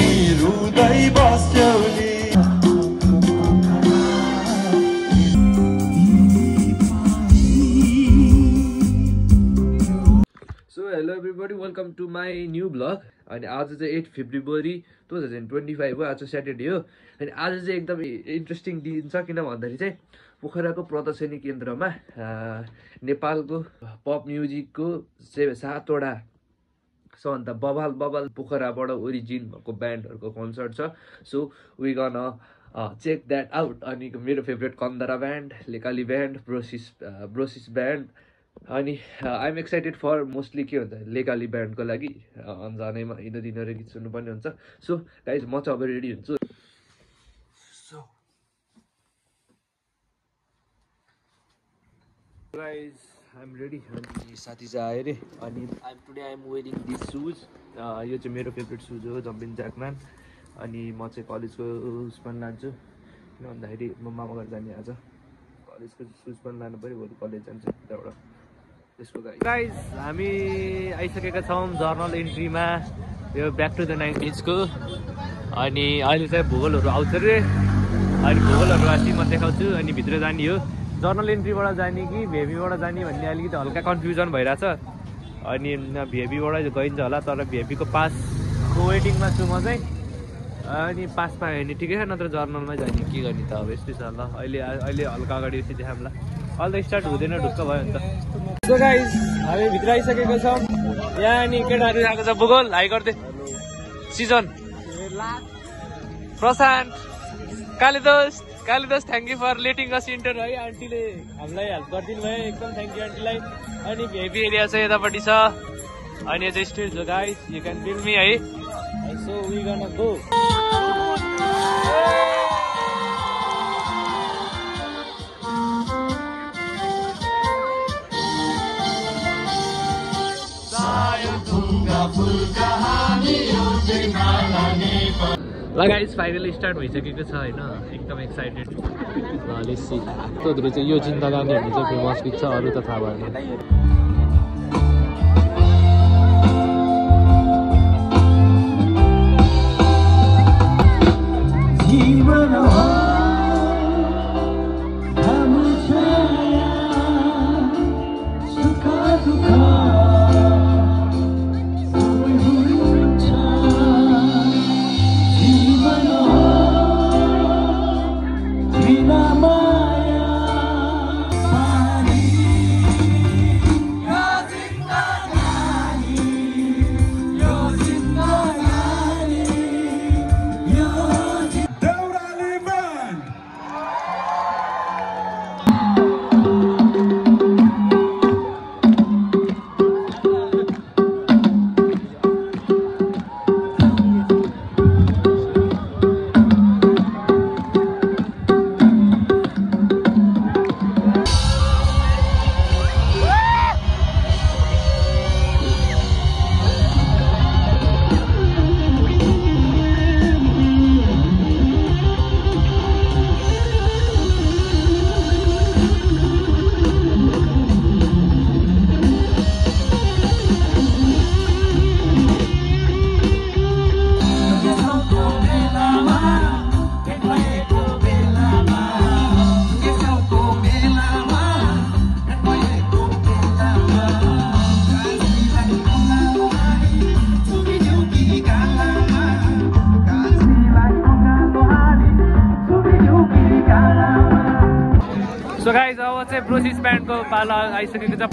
पनि रुँदै बस्छौ नि। So hello everybody, welcome to my new vlog. अनि आज चाहिँ 8 फेब्रुअरी 2025 हो, आज स्याटरडे हो। अनि आज चाहिँ एकदम इन्ट्रेस्टिङ दिन छ, किन भन्दाखेरि चाहिँ पोखराको प्रदर्शनी केन्द्रमा नेपालको पप म्युजिकको 7वटा सबभन्दा बबाल पोखराबाट ओरिजिन भएको ब्यान्डहरूको कन्सर्ट छ। So we gonna check that out. अनि मेरो favourite Kandara band, Lekali band, Brosis band. अनि I am excited for mostly के भन्छ लेकाली ब्यान्डको लागि जानेमा हिँड्दिनहरू गीत सुन्नुपर्ने हुन्छ। सो गाइज म चाहिँ अब रेडी हुन्छु। Guys I am ready. अनि साथी चाहिँ आयो अरे। अनि today I am wearing this shoes. यो चाहिँ मेरो फेभरेट सुज हो, जम्पिङ ज्याकम्यान। अनि म चाहिँ कलेजको सुज पनि लान्छु, किन भन्दाखेरि म मामा घर जाने आज। कलेजको सुज पनि लानु पऱ्यो, भोलि कलेज जान्छु त्यहाँबाट। गाइज हामी आइसकेका छौँ जर्नल एन्ट्रीमा, यो ब्याक टु द 90s को। अनि अहिले चाहिँ भूगोलहरू आउँछ अरे। अनि भूगोलहरू चाहिँ म देखाउँछु। अनि भित्र जाने हो, जर्नल एन्ट्रीबाट जाने कि भिआइपीबाट जाने भन्ने अलिकति हल्का कन्फ्युजन भइरहेछ। अनि भिआइपीबाट गइन्छ होला, तर भिआइपीको पासको वेटिङमा छु म चाहिँ। अनि पास पायो भने ठिकै छ, नत्र जर्नलमै जाने, के गर्ने त अब यस्तै छ ल। अहिले हल्का अगाडि यसरी देखाउँला, अहिले त स्टार्ट हुँदैन, ढुक्क भयो नि त। सो गाइज हामी भित्र आइसकेको छौँ। यहाँ अनि केटाहरू आएको छ। भूगोल हाई गर्दै, Sijan, Prashant, Kalidas thank you for letting us enter है। आन्टीले हामीलाई हेल्प गरिदिनु भयो, एकदम थ्याङ्क यू आन्टीलाई। अनि भिआइपी एरिया चाहिँ यतापट्टि छ। अनि यो चाहिँ स्टेज हो guys, you can feel me है। So we gonna go. ल गाइस फाइनली स्टार्ट भइसकेको छ होइन, एकदम एक्साइटेड। चाहिँ यो जिन्दगानी भन्ने चाहिँ फेमस गीत छ, अरू त थाहा भएन। सो गाइज अब चाहिँ ब्रोसिस ब्यान्डको पाला आइसकेको छ।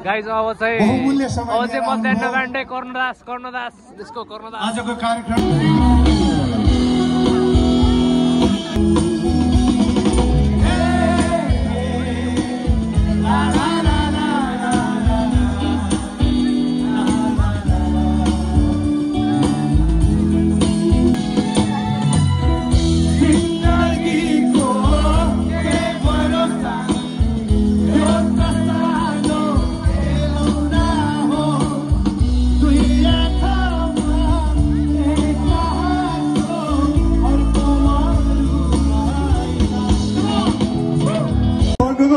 गाइज अब चाहिँ मध्याह्न बान्डे कर्णदास त्यसको कर्णदास आजको कार्यक्रम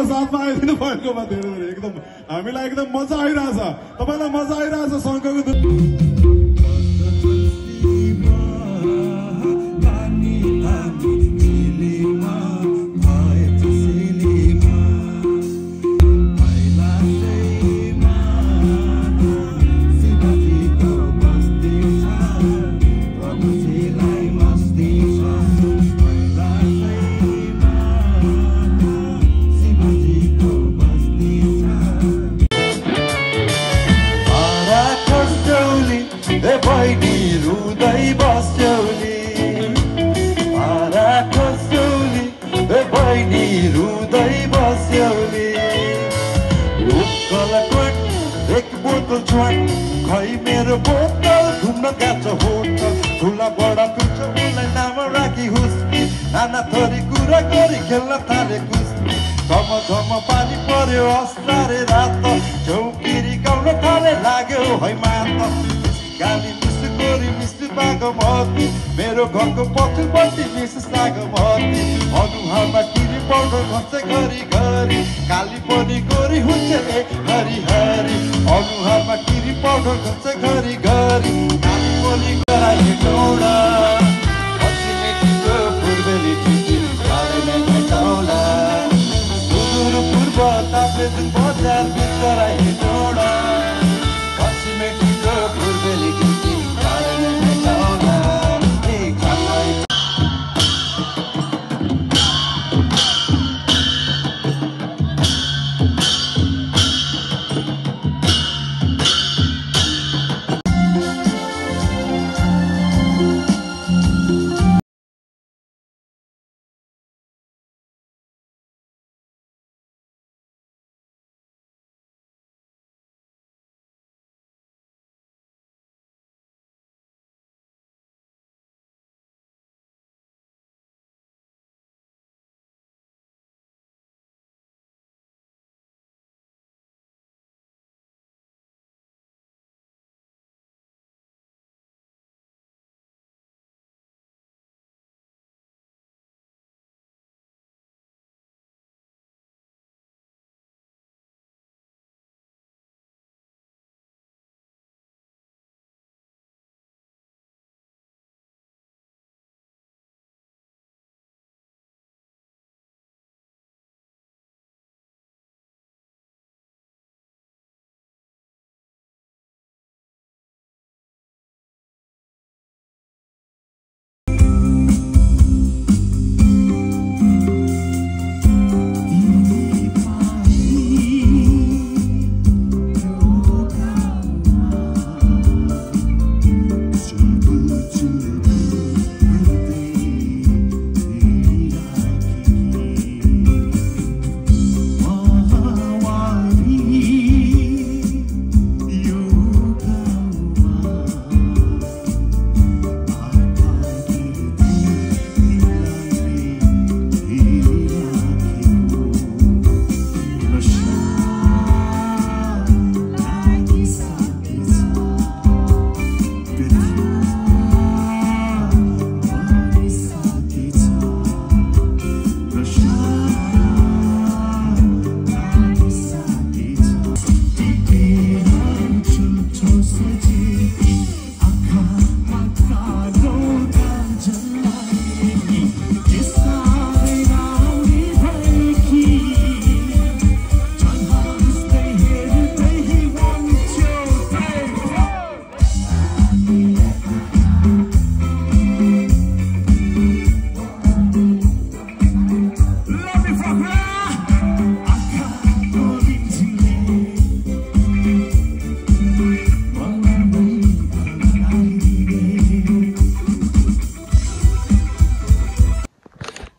साथमा आइदिनु भएकोमा धेरै धेरै एकदम हामीलाई एकदम मजा आइरहेछ तपाईलाई मजा आइरहेछ शङ्करको खै मेरो बोतल घुम्न गएको होटल ठुला बडा पुग्छ उसलाई नाम राखी हुस्की नाना थरी कुरा गरी खेल्न थाले कुस्ती झम पानी पर्यो अस्तारे रात चौकिरी गाउन थाले लाग्यो है मात गाली मिस गोरी मिस बागमती मेरो घरको पछिल्लोपट्टि मिस सागमती अनुहारमा किरी पाउडर घस्छ घरि घरि काली पनि गोरी हुन्छ हरि हरि अनुहारमा किरी पाउडर घस्छ घरि घरि काली पनि गराए टोडा पश्चिमेको पूर्वेली चिठी गाडीले भेटाउला सुदूर पूर्व ताप्लेजुङ बजार भित्र टोडा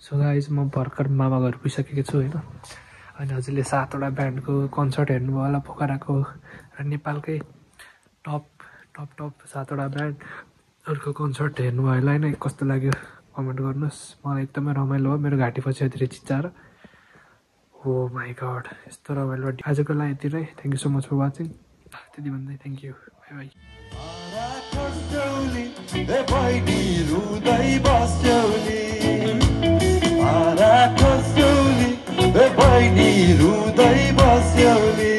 सो गाइज म भर्खर मामा घर पुगिसकेको छु होइन अनि हजुरले 7वटा ब्यान्डको कन्सर्ट हेर्नुभयो होला पोखराको र नेपालकै टप 7वटा ब्यान्डहरूको कन्सर्ट हेर्नुभयो होला होइन कस्तो लाग्यो कमेन्ट गर्नुहोस् मलाई एकदमै रमाइलो भयो मेरो घाँटी पछि धेरै चिच्चाएर हो माई गड यस्तो रमाइलो आजको लागि यति नै thank you so much for watching त्यति भन्दै थ्याङ्क यू बाई बाई ए बहिनी रुँदै बस्यौली आरा खोस्यौली ए बहिनी रुँदै बस्यौली